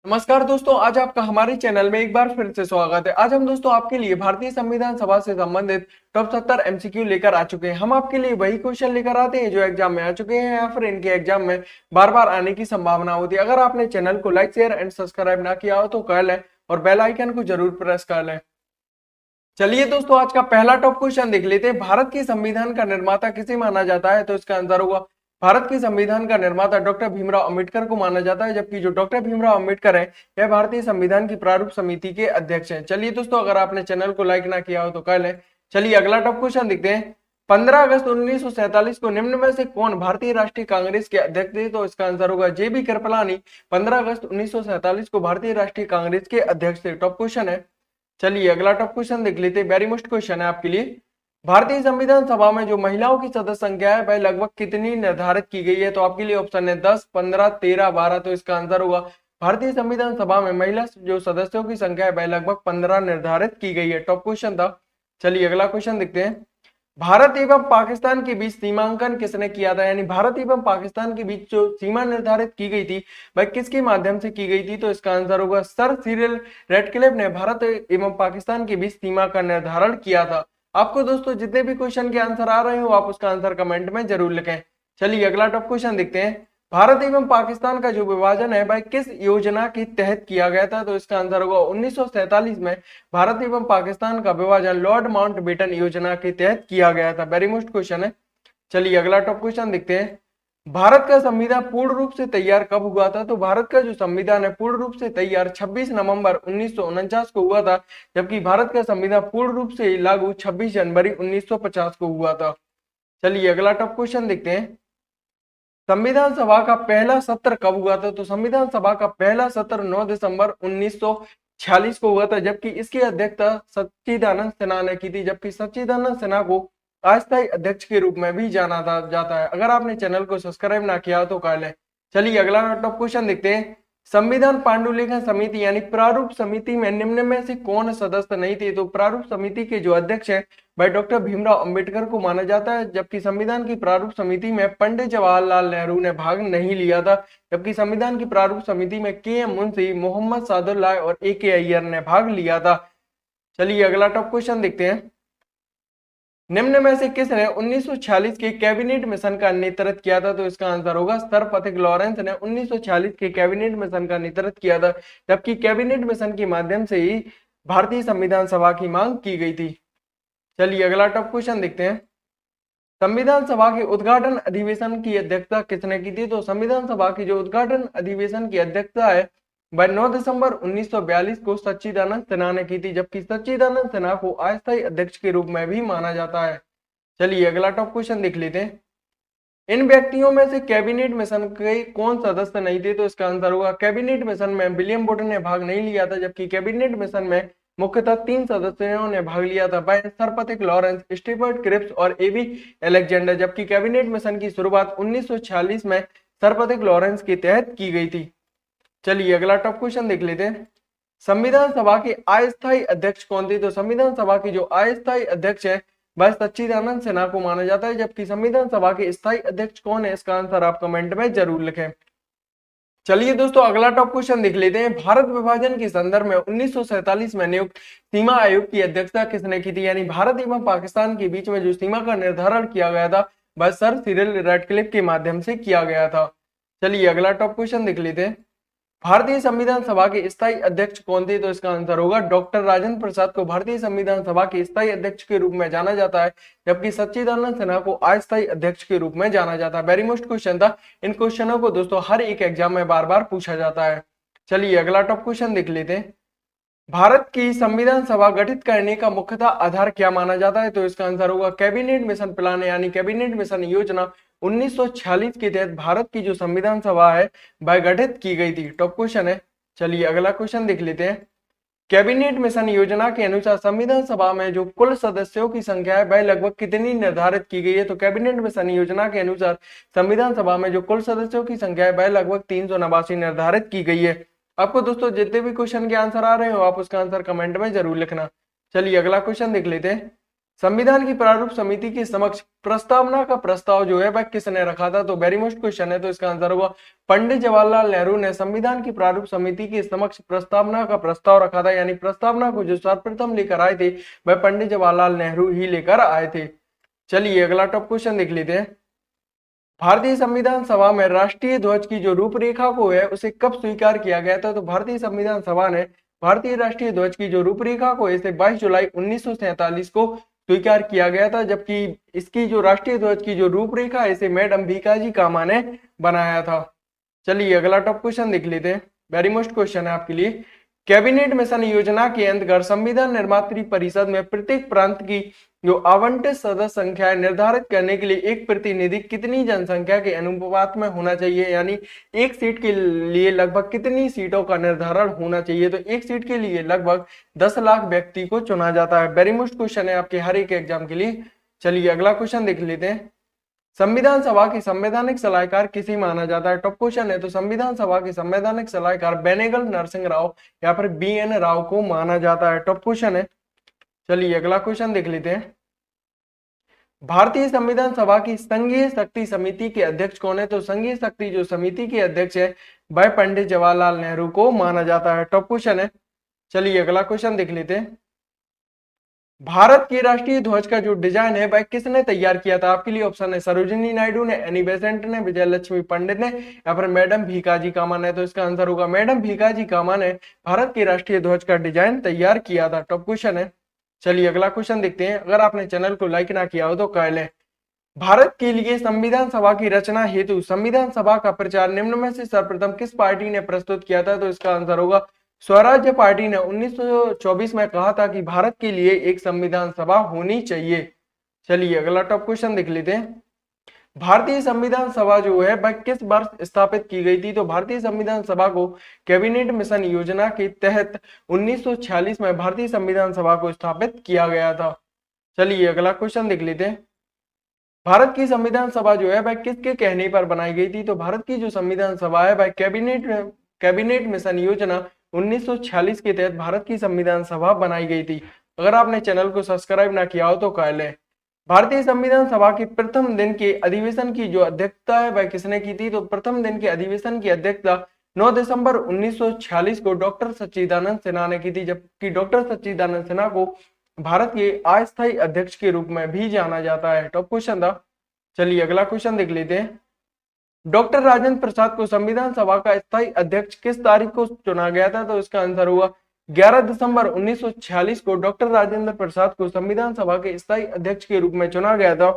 नमस्कार दोस्तों, आज आपका हमारे चैनल में एक बार फिर से स्वागत है। आज हम दोस्तों आपके लिए भारतीय संविधान सभा से संबंधित टॉप 70 एमसीक्यू लेकर आ चुके हैं। हम आपके लिए वही क्वेश्चन लेकर आते हैं जो एग्जाम में आ चुके हैं या फिर इनके एग्जाम में बार बार आने की संभावना होती है। अगर आपने चैनल को लाइक शेयर एंड सब्सक्राइब ना किया हो तो कर लें और बेल आइकन को जरूर प्रेस कर लें। चलिए दोस्तों, आज का पहला टॉप क्वेश्चन देख लेते हैं। भारत के संविधान का निर्माता किसे माना जाता है? तो इसका आंसर होगा भारत के संविधान का निर्माता डॉक्टर भीमराव अंबेडकर को माना जाता है, जबकि जो डॉक्टर भीमराव अंबेडकर है यह भारतीय संविधान की प्रारूप समिति के अध्यक्ष हैं। चलिए दोस्तों, अगर आपने चैनल को लाइक ना किया हो तो कर लें। चलिए अगला टॉप क्वेश्चन देखते हैं। 15 अगस्त 1947 को निम्न में से कौन भारतीय राष्ट्रीय कांग्रेस के अध्यक्ष थे? तो इसका आंसर होगा जेबी कृपलानी 15 अगस्त 1947 को भारतीय राष्ट्रीय कांग्रेस के अध्यक्ष थे। टॉप क्वेश्चन है। चलिए अगला टॉप क्वेश्चन देख लेते हैं। वेरी मोस्ट क्वेश्चन है आपके लिए। भारतीय संविधान सभा में जो महिलाओं की सदस्य संख्या है वह लगभग कितनी निर्धारित की गई है? तो आपके लिए ऑप्शन है 10, 15, 13, 12। तो इसका आंसर होगा भारतीय संविधान सभा में महिला जो सदस्यों की संख्या है वह लगभग 15 निर्धारित की गई है। टॉप क्वेश्चन था। चलिए अगला क्वेश्चन देखते हैं। भारत एवं पाकिस्तान के बीच सीमांकन किसने किया था? यानी भारत एवं पाकिस्तान के बीच जो सीमा निर्धारित की गई थी वह किसके माध्यम से की गई थी? तो इसका आंसर होगा सर सिरिल रैडक्लिफ ने भारत एवं पाकिस्तान के बीच सीमा का निर्धारण किया था। आपको दोस्तों जितने भी क्वेश्चन के आंसर आ रहे हो आप उसका आंसर कमेंट में जरूर लिखें। चलिए अगला टॉप क्वेश्चन देखते हैं। भारत एवं पाकिस्तान का जो विभाजन है वह किस योजना के तहत किया गया था? तो इसका आंसर होगा 1947 में भारत एवं पाकिस्तान का विभाजन लॉर्ड माउंटबेटन योजना के तहत किया गया था। वेरी मोस्ट क्वेश्चन है। चलिए अगला टॉप क्वेश्चन देखते हैं। भारत का संविधान पूर्ण रूप से तैयार कब हुआ था? तो भारत का जो संविधान है पूर्ण रूप से तैयार 26 नवंबर 1949 को हुआ था, जबकि भारत का संविधान पूर्ण रूप से लागू 26 जनवरी 1950 को हुआ था। चलिए अगला टॉप क्वेश्चन देखते हैं। संविधान सभा का पहला सत्र कब हुआ था? तो संविधान सभा का पहला सत्र 9 दिसंबर 1946 को हुआ था, जबकि इसकी अध्यक्षता सच्चिदानंद सिन्हा ने की थी, जबकि सच्चिदानंद सिन्हा को अस्थायी अध्यक्ष के रूप में भी जाना जाता है। अगर आपने चैनल को सब्सक्राइब ना किया तो कर लें। चलिए अगला टॉप क्वेश्चन देखते हैं। संविधान पांडुलिखन समिति यानी प्रारूप समिति में निम्न में से कौन सदस्य नहीं थे? तो प्रारूप समिति के जो अध्यक्ष हैं वह डॉक्टर भीमराव अंबेडकर को माना जाता है, जबकि संविधान की प्रारूप समिति में पंडित जवाहरलाल नेहरू ने भाग नहीं लिया था, जबकि संविधान की प्रारूप समिति में के.एम. मुंशी, मोहम्मद सादुल्लाह और ए.के. अय्यर ने भाग लिया था। चलिए अगला टॉप क्वेश्चन देखते हैं। निम्न में से किसने 1946 के कैबिनेट मिशन का नेतृत्व किया था? तो इसका आंसर होगा सर पथिक लॉरेंस ने 1946 के कैबिनेट मिशन का नेतृत्व किया था, जबकि कैबिनेट मिशन के माध्यम से ही भारतीय संविधान सभा की मांग की गई थी। चलिए अगला टॉप क्वेश्चन देखते हैं। संविधान सभा के उद्घाटन अधिवेशन की अध्यक्षता किसने की थी? तो संविधान सभा की जो उद्घाटन अधिवेशन की अध्यक्षता है वह 9 दिसंबर 1942 को सच्चिदानंद सिन्हा ने की थी, जबकि सच्चिदानंद सिन्हा को अस्थायी अध्यक्ष के रूप में भी माना जाता है। चलिए अगला टॉप क्वेश्चन देख लेते हैं। इन व्यक्तियों में से कैबिनेट मिशन के कौन सदस्य नहीं थे? तो इसका आंसर होगा कैबिनेट मिशन में विलियम वुड ने भाग नहीं लिया था, जबकि कैबिनेट मिशन में मुख्यतः 3 सदस्यों ने भाग लिया था, वह सर पथिक लॉरेंस, स्टीफर्ट क्रिप्स और एबी अलेक्जेंडर, जबकि कैबिनेट मिशन की शुरुआत 1946 में सर पथिक लॉरेंस के तहत की गई थी। चलिए अगला टॉप क्वेश्चन देख लेते हैं। संविधान सभा के अस्थायी अध्यक्ष कौन थे? तो संविधान सभा की जो अस्थायी अध्यक्ष है वह सच्चिदानंद सिन्हा को माना जाता है, जबकि संविधान सभा के स्थायी अध्यक्ष कौन है इसका आंसर आप कमेंट में जरूर लिखें। चलिए दोस्तों अगला टॉप क्वेश्चन देख लेते हैं। भारत विभाजन के संदर्भ में 1947 में नियुक्त सीमा आयोग की अध्यक्षता किसने की थी? यानी भारत एवं पाकिस्तान के बीच में जो सीमा का निर्धारण किया गया था वह सर सिरिल रैडक्लिफ के माध्यम से किया गया था। चलिए अगला टॉप क्वेश्चन देख लेते हैं। भारतीय संविधान सभा के स्थायी अध्यक्ष कौन थे? तो इसका आंसर होगा डॉक्टर राजेंद्र प्रसाद को भारतीय संविधान सभा के स्थायी अध्यक्ष के रूप में जाना जाता है, जबकि सच्चिदानंद सिन्हा को अस्थायी अध्यक्ष के रूप में जाना जाता है। वेरी मोस्ट क्वेश्चन था। इन क्वेश्चनों को दोस्तों हर एक एग्जाम में बार बार पूछा जाता है। चलिए अगला टॉप क्वेश्चन देख लेते हैं। भारत की संविधान सभा गठित करने का मुख्यतः आधार क्या माना जाता है? तो इसका आंसर होगा कैबिनेट मिशन प्लान यानी कैबिनेट मिशन योजना 1946 के तहत भारत की जो संविधान सभा है वह गठित की गई थी। टॉप क्वेश्चन है। चलिए अगला क्वेश्चन देख लेते हैं। कैबिनेट मिशन योजना के अनुसार संविधान सभा में जो कुल सदस्यों की संख्या है वह लगभग कितनी निर्धारित की गई है? तो कैबिनेट मिशन योजना के अनुसार संविधान सभा में जो कुल सदस्यों की संख्या है वह लगभग 389 निर्धारित की गई है। आपको दोस्तों जितने भी क्वेश्चन के आंसर आ रहे हो आप उसका आंसर कमेंट में जरूर लिखना। चलिए अगला क्वेश्चन देख लेते हैं। संविधान की प्रारूप समिति के समक्ष प्रस्तावना का प्रस्ताव जो है वह किसने रखा था? तो वेरी मोस्ट क्वेश्चन है, तो इसका आंसर होगा पंडित जवाहरलाल नेहरू ने संविधान की प्रारूप समिति के समक्ष प्रस्तावना का प्रस्ताव रखा था। यानी प्रस्तावना को जो सर्वप्रथम लेकर आए थे वह पंडित जवाहरलाल नेहरू ही लेकर आए थे। चलिए अगला टॉप क्वेश्चन देख लेते हैं। भारतीय संविधान सभा में राष्ट्रीय ध्वज की जो रूपरेखा को है उसे कब स्वीकार किया गया था? तो भारतीय संविधान सभा ने भारतीय राष्ट्रीय ध्वज की जो रूपरेखा को इसे 22 जुलाई 1947 को स्वीकार किया गया था, जबकि इसकी जो राष्ट्रीय ध्वज की जो रूपरेखा है इसे मैडम भीकाजी कामा ने बनाया था। चलिए अगला टॉप क्वेश्चन देख लेते हैं। वेरी मोस्ट क्वेश्चन है आपके लिए। कैबिनेट मिशन योजना के अंतर्गत संविधान निर्मात्री परिषद में प्रत्येक प्रांत की जो आवंटित सदस्य संख्या निर्धारित करने के लिए एक प्रतिनिधि कितनी जनसंख्या के अनुपात में होना चाहिए? यानी एक सीट के लिए लगभग कितनी सीटों का निर्धारण होना चाहिए? तो एक सीट के लिए लगभग 10 लाख व्यक्ति को चुना जाता है। वेरी मोस्ट क्वेश्चन है आपके हर एक एग्जाम के लिए। चलिए अगला क्वेश्चन देख लेते हैं। संविधान सभा के संवैधानिक सलाहकार किसे माना जाता है? टॉप क्वेश्चन है, तो संविधान सभा के संवैधानिक सलाहकार बेनेगल नरसिंह राव या फिर BN राव को माना जाता है। टॉप क्वेश्चन है। चलिए अगला क्वेश्चन देख लेते हैं। भारतीय संविधान सभा की संघीय शक्ति समिति के अध्यक्ष कौन है? तो संघीय शक्ति जो समिति के अध्यक्ष है वह पंडित जवाहरलाल नेहरू को माना जाता है। टॉप क्वेश्चन है। चलिए अगला क्वेश्चन देख लेते हैं। भारत के राष्ट्रीय ध्वज का जो डिजाइन है वह किसने तैयार किया था? आपके लिए ऑप्शन है सरोजिनी नायडू ने, एनी बेसेंट ने, विजय लक्ष्मी पंडित ने या फिर मैडम भीकाजी कामा ने। तो इसका आंसर होगा मैडम भीकाजी कामा ने भारत के राष्ट्रीय ध्वज का डिजाइन तैयार किया था। टॉप क्वेश्चन है। चलिए अगला क्वेश्चन देखते हैं। अगर आपने चैनल को लाइक ना किया हो तो कर लें। भारत के लिए संविधान सभा की रचना हेतु संविधान सभा का प्रचार निम्न में से सर्वप्रथम किस पार्टी ने प्रस्तुत किया था? तो इसका आंसर होगा स्वराज्य पार्टी ने 1924 में कहा था कि भारत के लिए एक संविधान सभा होनी चाहिए। चलिए अगला टॉप क्वेश्चन देख लेते हैं। भारतीय संविधान सभा जो है वह किस वर्ष स्थापित की गई थी? तो भारतीय संविधान सभा को कैबिनेट मिशन योजना के तहत 1946 में भारतीय संविधान सभा को स्थापित किया गया था। चलिए अगला क्वेश्चन देख लेते हैं। भारत की संविधान सभा जो है वह किसके कहने पर बनाई गई थी? तो भारत की जो संविधान सभा है वह कैबिनेट मिशन योजना 1946 के तहत भारत की संविधान सभा बनाई गई थी। अगर आपने चैनल को सब्सक्राइब ना किया हो तो कर लें। भारतीय संविधान सभा के प्रथम दिन के अधिवेशन की जो अध्यक्षता है वह किसने की थी? तो प्रथम दिन के अधिवेशन की अध्यक्षता 9 दिसंबर 1946 को डॉक्टर सच्चिदानंद सिन्हा ने की थी, जबकि डॉक्टर सच्चिदानंद सिन्हा को भारत के अस्थायी अध्यक्ष के रूप में भी जाना जाता है। टॉप क्वेश्चन था। चलिए अगला क्वेश्चन देख लेते हैं। डॉक्टर राजेंद्र प्रसाद को संविधान सभा का स्थायी अध्यक्ष किस तारीख को चुना गया था? तो इसका आंसर होगा 11 दिसंबर 1946 को डॉक्टर राजेंद्र प्रसाद को संविधान सभा के स्थायी अध्यक्ष के रूप में चुना गया था,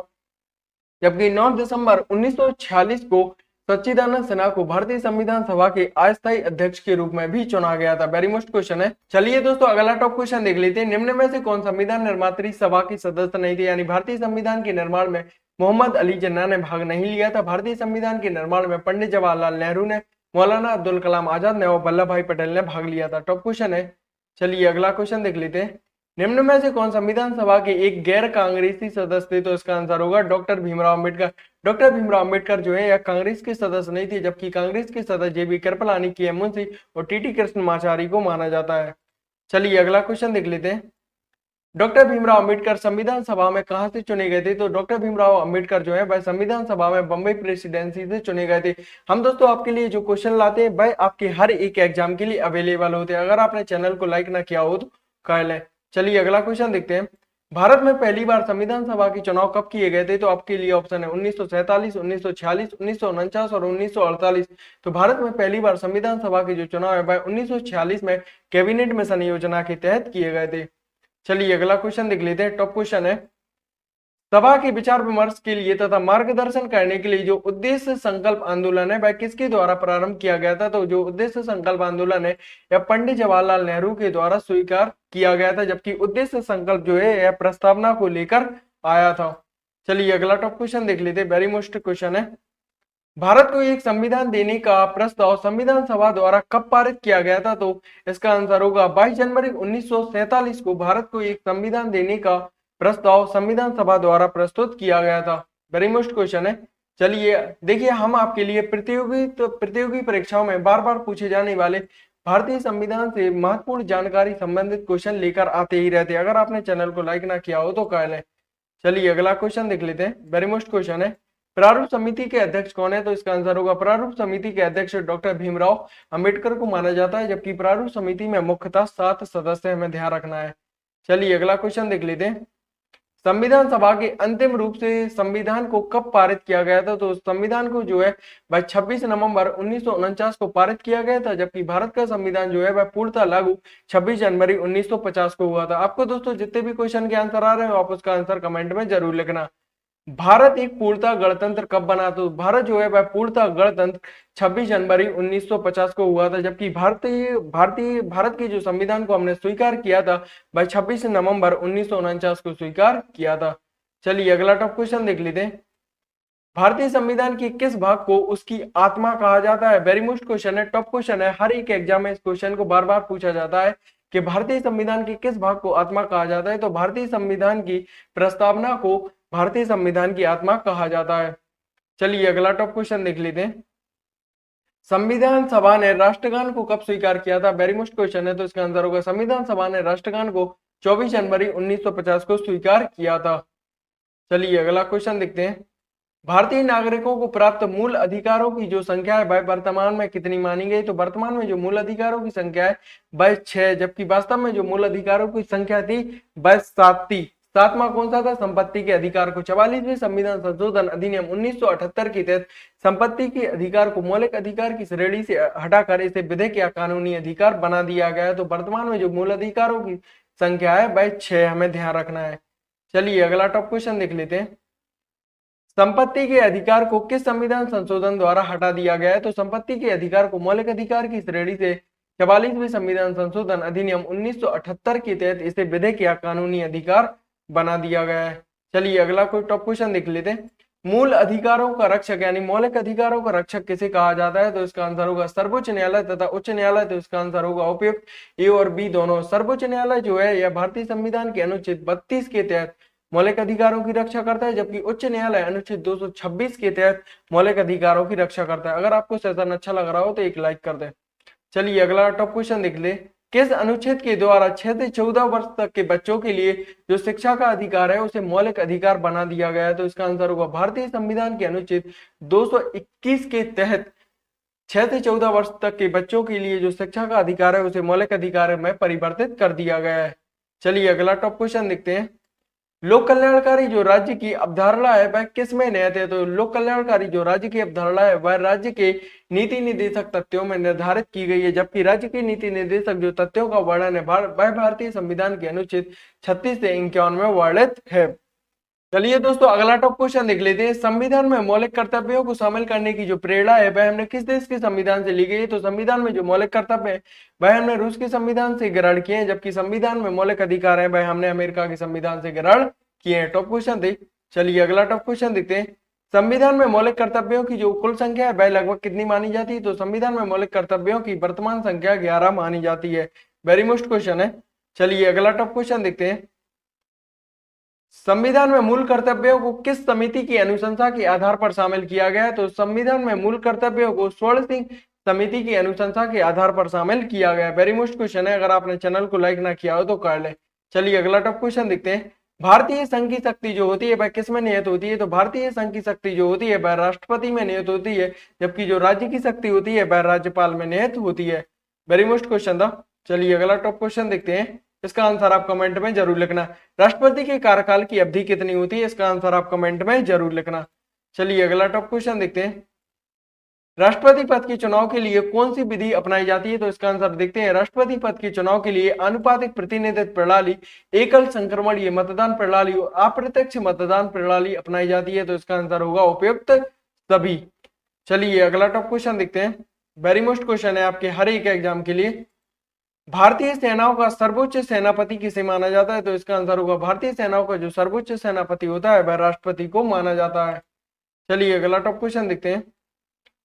जबकि 9 दिसंबर 1946 को सच्चिदानंद सिन्हा को भारतीय संविधान सभा के अस्थायी अध्यक्ष के रूप में भी चुना गया था। वेरी मोस्ट क्वेश्चन है। चलिए दोस्तों अगला टॉप क्वेश्चन देख लेते हैं। निम्न में से कौन संविधान निर्मात्री सभा की सदस्य नहीं थे? यानी भारतीय संविधान के निर्माण में मोहम्मद अली जिन्ना ने भाग नहीं लिया था। भारतीय संविधान के निर्माण में पंडित जवाहरलाल नेहरू ने, मौलाना अब्दुल कलाम आजाद ने और वल्लभ भाई पटेल ने भाग लिया था। टॉप क्वेश्चन है। चलिए अगला क्वेश्चन देख लेते हैं। निम्न में से कौन संविधान सभा के एक गैर कांग्रेसी सदस्य थे? तो इसका आंसर होगा डॉक्टर भीमराव अम्बेडकर। डॉक्टर भीमराव अम्बेडकर जो है यह कांग्रेस के सदस्य नहीं थे, जबकि कांग्रेस के सदस्य JB कृपलानी, KM मुंशी और TT कृष्णमाचारी को माना जाता है। चलिए अगला क्वेश्चन देख लेते हैं। डॉक्टर भीमराव अम्बेडकर संविधान सभा में कहां से चुने गए थे? तो डॉक्टर भीमराव अम्बेडकर जो है वह संविधान सभा में बंबई प्रेसिडेंसी से चुने गए थे। हम दोस्तों आपके लिए जो क्वेश्चन लाते हैं वह आपके हर एक एग्जाम के लिए अवेलेबल होते हैं। अगर आपने चैनल को लाइक ना किया हो तो कर लें। चलिए अगला क्वेश्चन देखते हैं। भारत में पहली बार संविधान सभा के चुनाव कब किए गए थे? तो आपके लिए ऑप्शन है 1947, 1946, 1949 और 1948। तो भारत में पहली बार संविधान सभा के जो चुनाव है वह 1946 में कैबिनेट मिशन योजना के तहत किए गए थे। चलिए अगला क्वेश्चन देख लेते हैं। टॉप क्वेश्चन है। सभा के विचार विमर्श के लिए तथा मार्गदर्शन करने के लिए जो उद्देश्य संकल्प आंदोलन है वह किसके द्वारा प्रारंभ किया गया था? तो जो उद्देश्य संकल्प आंदोलन है यह पंडित जवाहरलाल नेहरू के द्वारा स्वीकार किया गया था, जबकि उद्देश्य संकल्प जो है यह प्रस्तावना को लेकर आया था। चलिए अगला टॉप क्वेश्चन देख लेते हैं। वेरी मोस्ट क्वेश्चन है। भारत को एक संविधान देने का प्रस्ताव संविधान सभा द्वारा कब पारित किया गया था? तो इसका आंसर होगा 22 जनवरी 1947 को भारत को एक संविधान देने का प्रस्ताव संविधान सभा द्वारा प्रस्तुत किया गया था। वेरी मोस्ट क्वेश्चन है। चलिए देखिए, हम आपके लिए प्रतियोगी परीक्षाओं में बार बार पूछे जाने वाले भारतीय संविधान से महत्वपूर्ण जानकारी संबंधित क्वेश्चन लेकर आते ही रहते हैं। अगर आपने चैनल को लाइक ना किया हो तो कर लें। चलिए अगला क्वेश्चन देख लेते हैं। वेरी मोस्ट क्वेश्चन है, प्रारूप समिति के अध्यक्ष कौन है? तो इसका आंसर होगा प्रारूप समिति के अध्यक्ष डॉक्टर भीमराव अंबेडकर को माना जाता है, जबकि प्रारूप समिति में मुख्यतः 7 सदस्य हमें ध्यान रखना है। चलिए अगला क्वेश्चन देख लेते हैं। संविधान सभा के अंतिम रूप से संविधान को कब पारित किया गया था? तो संविधान को जो है वह 26 नवंबर 1949 को पारित किया गया था, जबकि भारत का संविधान जो है वह पूर्णतः लागू 26 जनवरी 1950 को हुआ था। आपको दोस्तों जितने भी क्वेश्चन के आंसर आ रहे हो आप उसका आंसर कमेंट में जरूर लिखना। भारत एक पूर्णतः गणतंत्र कब बना? तो भारत जो है वह पूर्णतः गणतंत्र 26 जनवरी 1950 को हुआ था, जबकि भारत के जो संविधान को हमने स्वीकार किया था वह 26 नवंबर 1949 को स्वीकार किया था। चलिए अगला टॉप क्वेश्चन देख लेते हैं। भारतीय संविधान के किस भाग को उसकी आत्मा कहा जाता है? वेरी मोस्ट क्वेश्चन है, टॉप क्वेश्चन है, हर एक एग्जाम में इस क्वेश्चन को बार बार पूछा जाता है कि भारतीय संविधान के किस भाग को आत्मा कहा जाता है? तो भारतीय संविधान की प्रस्तावना को भारतीय संविधान की आत्मा कहा जाता है। चलिए अगला टॉप क्वेश्चन देख लेते हैं। संविधान सभा ने राष्ट्रगान को कब स्वीकार किया था? वेरी मोस्ट क्वेश्चन है, तो इसका आंसर होगा संविधान सभा ने राष्ट्रगान को 24 जनवरी 1950 को स्वीकार किया था। चलिए अगला क्वेश्चन देखते हैं। भारतीय नागरिकों को प्राप्त मूल अधिकारों की जो संख्या है वह वर्तमान में कितनी मानी गई? तो वर्तमान में जो मूल अधिकारों की संख्या है वह 6, जबकि वास्तव में जो मूल अधिकारों की संख्या थी वह 7 थी। सातवां कौन सा था? संपत्ति के अधिकार को। 44वें संविधान संशोधन अधिनियम 1978 के तहत संपत्ति के अधिकार को मौलिक अधिकार की श्रेणी से हटाकर इसे विधिक या कानूनी अधिकार बना दिया गया है। तो वर्तमान में जो मूल अधिकारों की संख्या है वह 6, हमें ध्यान रखना है। चलिए अगला टॉप क्वेश्चन देख लेते हैं। संपत्ति के अधिकार को किस संविधान संशोधन द्वारा हटा दिया गया है? तो संपत्ति के अधिकार को मौलिक अधिकार की श्रेणी से 44वें संविधान संशोधन अधिनियम 1978 के तहत इसे विधिक या कानूनी अधिकार बना दिया गया है। चलिए अगला कोई टॉप क्वेश्चन देख लेते हैं। मूल अधिकारों का रक्षक यानी मौलिक अधिकारों का रक्षक किसे कहा जाता है? तो इसका आंसर होगा सर्वोच्च न्यायालय तथा उच्च न्यायालय। तो इसका आंसर होगा उपयुक्त ए और बी दोनों। सर्वोच्च न्यायालय जो है यह भारतीय संविधान के अनुच्छेद 32 के तहत मौलिक अधिकारों की रक्षा करता है, जबकि उच्च न्यायालय अनुच्छेद 226 के तहत मौलिक अधिकारों की रक्षा करता है। अगर आपको सेशन अच्छा लग रहा हो तो एक लाइक कर दे। चलिए अगला टॉप क्वेश्चन देख ले। किस अनुच्छेद के द्वारा 6 से 14 वर्ष तक के बच्चों के लिए जो शिक्षा का अधिकार है उसे मौलिक अधिकार बना दिया गया है? तो इसका आंसर होगा भारतीय संविधान के अनुच्छेद 221 के तहत 6 से 14 वर्ष तक के बच्चों के लिए जो शिक्षा का अधिकार है उसे मौलिक अधिकार में परिवर्तित कर दिया गया है। चलिए अगला टॉप क्वेश्चन देखते हैं। लोक कल्याणकारी जो राज्य की अवधारणा है वह किस में निहित है? तो लोक कल्याणकारी जो राज्य की अवधारणा है वह राज्य के नीति निर्देशक तथ्यों में निर्धारित की गई है, जबकि राज्य के नीति निर्देशक जो तथ्यों का वर्णन है वह भारतीय संविधान के अनुच्छेद 36 से 51 में वर्णित है। चलिए दोस्तों अगला टॉप क्वेश्चन देख लेते हैं। संविधान में मौलिक कर्तव्यों को शामिल करने की जो प्रेरणा है वह हमने किस देश के संविधान से ली गई है? तो संविधान में जो मौलिक कर्तव्य है वह हमने रूस के संविधान से ग्रहण किए हैं, जबकि संविधान में मौलिक अधिकार है वह हमने अमेरिका के संविधान से ग्रहण किए हैं। टॉप क्वेश्चन देख। चलिए अगला टॉप क्वेश्चन देखते हैं। संविधान में मौलिक कर्तव्यों की जो कुल संख्या है वह लगभग कितनी मानी जाती है? तो संविधान में मौलिक कर्तव्यों की वर्तमान संख्या 11 मानी जाती है। वेरी मोस्ट क्वेश्चन है। चलिए अगला टॉप क्वेश्चन देखते हैं। संविधान में मूल कर्तव्यों को किस समिति की अनुशंसा के आधार पर शामिल किया गया है? तो संविधान में मूल कर्तव्यों को स्वर्ण सिंह समिति की अनुशंसा के आधार पर शामिल किया गया। वेरी मोस्ट क्वेश्चन है, अगर आपने चैनल को लाइक ना किया हो तो कर ले। चलिए अगला टॉप क्वेश्चन देखते हैं। भारतीय संघ की शक्ति जो होती है वह किस में निहित होती है? तो भारतीय संघ की शक्ति जो होती है वह राष्ट्रपति में निहित होती है, जबकि जो राज्य की शक्ति होती है वह राज्यपाल में निहित होती है। वेरी मोस्ट क्वेश्चन था। चलिए अगला टॉप क्वेश्चन देखते हैं। इसका आंसर आप कमेंट में जरूर लिखना। राष्ट्रपति के कार्यकाल की अवधि कितनी होती है? इसका आंसर आप कमेंट में जरूर लिखना। चलिए अगला टॉप क्वेश्चन देखते हैं। राष्ट्रपति पद के चुनाव के लिए कौन सी विधि अपनाई जाती है? तो इसका आंसर देखते हैं। राष्ट्रपति पद के चुनाव के लिए आनुपातिक प्रतिनिधित्व प्रणाली, एकल संक्रमणीय मतदान प्रणाली और अप्रत्यक्ष मतदान प्रणाली अपनाई जाती है। तो इसका आंसर होगा उपयुक्त सभी। चलिए अगला टॉप क्वेश्चन देखते हैं। वेरी मोस्ट क्वेश्चन है आपके हर एक एग्जाम के लिए। भारतीय सेनाओं का सर्वोच्च सेनापति किसे माना जाता है? तो इसका आंसर होगा भारतीय सेनाओं का जो सर्वोच्च सेनापति होता है वह राष्ट्रपति को माना जाता है। चलिए अगला टॉप क्वेश्चन देखते हैं।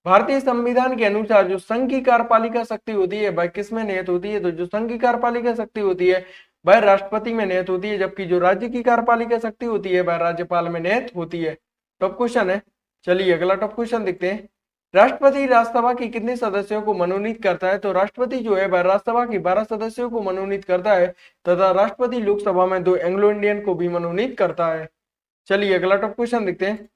भारतीय संविधान के अनुसार जो संघ की कार्यपालिका शक्ति होती है वह किस में निहित होती है? तो जो संघ की कार्यपालिका शक्ति होती है वह राष्ट्रपति में निहित होती है, जबकि जो राज्य की कार्यपालिका शक्ति होती है वह राज्यपाल में निहित होती है। टॉप क्वेश्चन है। चलिए अगला टॉप क्वेश्चन देखते हैं। राष्ट्रपति राज्यसभा के कितने सदस्यों को मनोनीत करता है? तो राष्ट्रपति जो है वह राज्यसभा के 12 सदस्यों को मनोनीत करता है तथा राष्ट्रपति लोकसभा में 2 एंग्लो इंडियन को भी मनोनीत करता है। चलिए अगला टॉप क्वेश्चन देखते हैं।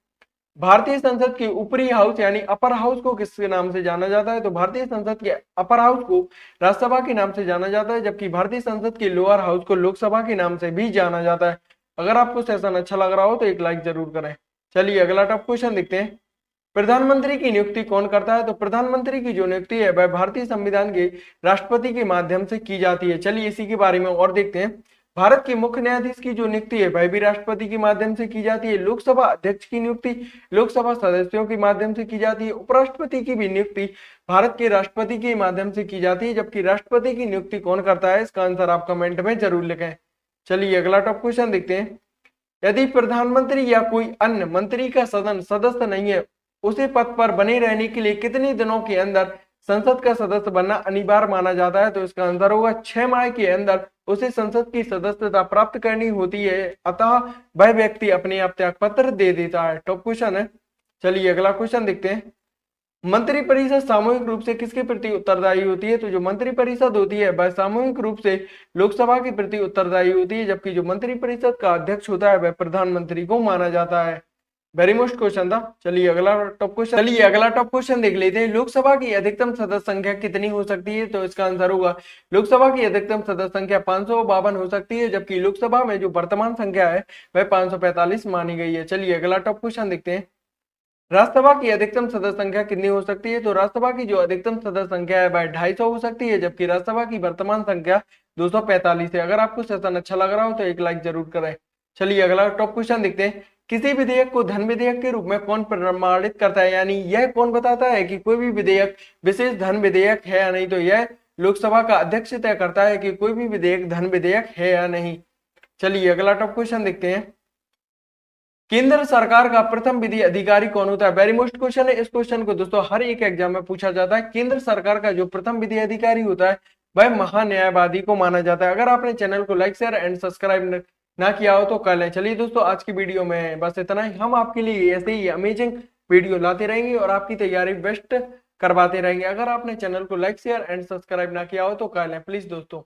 भारतीय संसद के ऊपरी हाउस यानी अपर हाउस को किस नाम से जाना जाता है? तो भारतीय संसद के अपर हाउस को राज्यसभा के नाम से जाना जाता है, जबकि भारतीय संसद के लोअर हाउस को लोकसभा के नाम से भी जाना जाता है। अगर आपको सेशन अच्छा लग रहा हो तो एक लाइक जरूर करें। चलिए अगला टॉप क्वेश्चन देखते हैं। प्रधानमंत्री की नियुक्ति कौन करता है? तो प्रधानमंत्री की जो नियुक्ति है वह भारतीय संविधान के राष्ट्रपति के माध्यम से की जाती है। चलिए इसी के बारे में और देखते हैं। भारत के मुख्य न्यायाधीश की जो नियुक्ति है वह भी राष्ट्रपति के माध्यम से की जाती है। लोकसभा अध्यक्ष की नियुक्ति लोकसभा सदस्यों के माध्यम से की जाती है। उपराष्ट्रपति की भी नियुक्ति भारत के राष्ट्रपति के माध्यम से की जाती है, जबकि राष्ट्रपति की नियुक्ति कौन करता है? इसका आंसर आप कमेंट में जरूर लिखें। चलिए अगला टॉप क्वेश्चन देखते हैं। यदि प्रधानमंत्री या कोई अन्य मंत्री का सदन सदस्य नहीं है, उसे पद पर बने रहने के लिए कितने दिनों के अंदर संसद का सदस्य बनना अनिवार्य माना जाता है? तो इसका आंसर होगा 6 माह के अंदर उसे संसद की सदस्यता प्राप्त करनी होती है, अतः वह व्यक्ति अपने आप त्याग पत्र दे देता है। टॉप क्वेश्चन है। चलिए अगला क्वेश्चन देखते हैं। मंत्रिपरिषद सामूहिक रूप से किसके प्रति उत्तरदायी होती है? तो जो मंत्रिपरिषद होती है वह सामूहिक रूप से लोकसभा के प्रति उत्तरदायी होती है, जबकि जो मंत्रिपरिषद का अध्यक्ष होता है वह प्रधानमंत्री को माना जाता है। वेरी मोस्ट क्वेश्चन था। चलिए अगला टॉप क्वेश्चन देख लेते हैं। लोकसभा की अधिकतम सदस्य संख्या कितनी हो सकती है? तो इसका आंसर होगा लोकसभा की अधिकतम सदस्य संख्या 552 हो सकती है, जबकि लोकसभा में जो वर्तमान संख्या है वह 545 मानी गई है। चलिए अगला टॉप क्वेश्चन देखते हैं। राज्यसभा की अधिकतम सदस्य संख्या कितनी हो सकती है? तो राज्यसभा की जो अधिकतम सदस्य संख्या है वह 250 हो सकती है, जबकि राज्यसभा की वर्तमान संख्या 245 है। अगर आपको सेशन अच्छा लग रहा हो तो एक लाइक जरूर करें। चलिए अगला टॉप क्वेश्चन देखते हैं। किसी विधेयक को धन विधेयक के रूप में कौन प्रमाणित करता है, यानी यह कौन बताता है कि कोई भी विधेयक विशेष धन विधेयक है या नहीं? तो यह लोकसभा का अध्यक्ष तय करता है कि कोई भी विधेयक धन विधेयक है या नहीं। चलिए अगला टॉप क्वेश्चन देखते हैं। केंद्र सरकार का प्रथम विधि अधिकारी कौन होता है? वेरी मोस्ट क्वेश्चन है। इस क्वेश्चन को दोस्तों हर एक एग्जाम में पूछा जाता है। केंद्र सरकार का जो प्रथम विधि अधिकारी होता है वह महान्यायवादी को माना जाता है। अगर आपने चैनल को लाइक शेयर एंड सब्सक्राइब ना किया हो तो कर लें। चलिए दोस्तों आज की वीडियो में बस इतना ही। हम आपके लिए ऐसे ही अमेजिंग वीडियो लाते रहेंगे और आपकी तैयारी बेस्ट करवाते रहेंगे। अगर आपने चैनल को लाइक शेयर एंड सब्सक्राइब ना किया हो तो कर लें प्लीज दोस्तों।